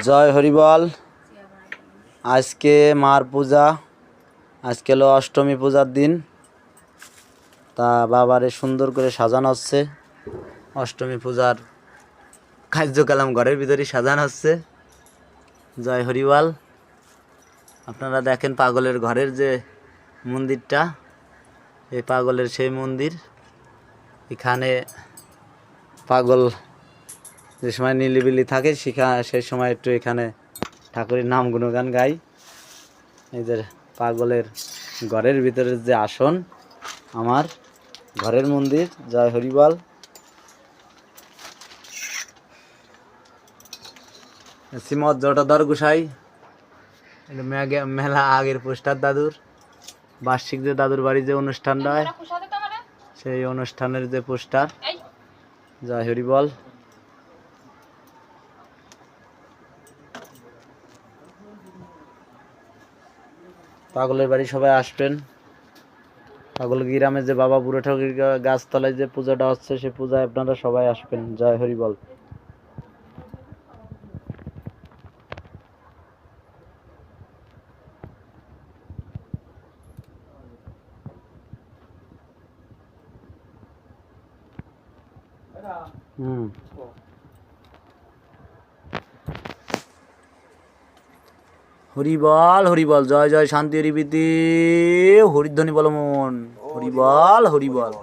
জয় হরিবল। আজকে মার পূজা, আজকে হলো অষ্টমী পূজার দিন। তা বাবারে সুন্দর করে সাজানো হচ্ছে। অষ্টমী পূজার কার্যক্রম ঘরের ভিতরেই সাজানো হচ্ছে। জয় হরিবল। আপনারা দেখেন পাগলের ঘরের যে মন্দিরটা, এই পাগলের সেই মন্দির। এখানে পাগল যে সময় নিলিবিলি থাকে সেই সময় একটু এখানে ঠাকুরের নাম গুণগান গাই। এই যে পাগলের ঘরের ভিতরের যে আসন, আমার ঘরের মন্দির। জয় হরিবল। শ্রীমৎ জটাধর গোসাই মেলা আগের পোস্টার দাদুর বার্ষিক যে দাদুর বাড়ি যে অনুষ্ঠানটা হয়, সেই অনুষ্ঠানের যে পোস্টার। জয় হরিবল। পাগলের বাড়ি সবাই আসবেন। পাগল গ্রামে যে বাবা বুড়ো ঠাকুর গাছতলায় যে পূজাটা হচ্ছে, সে পূজায় আপনারা সবাই আসবেন। জয় হরিবল। হরিবল হরিবল। জয় জয় শান্তি হরিবিতি হরিধ্বনি বল মন। হরিবল হরিবল।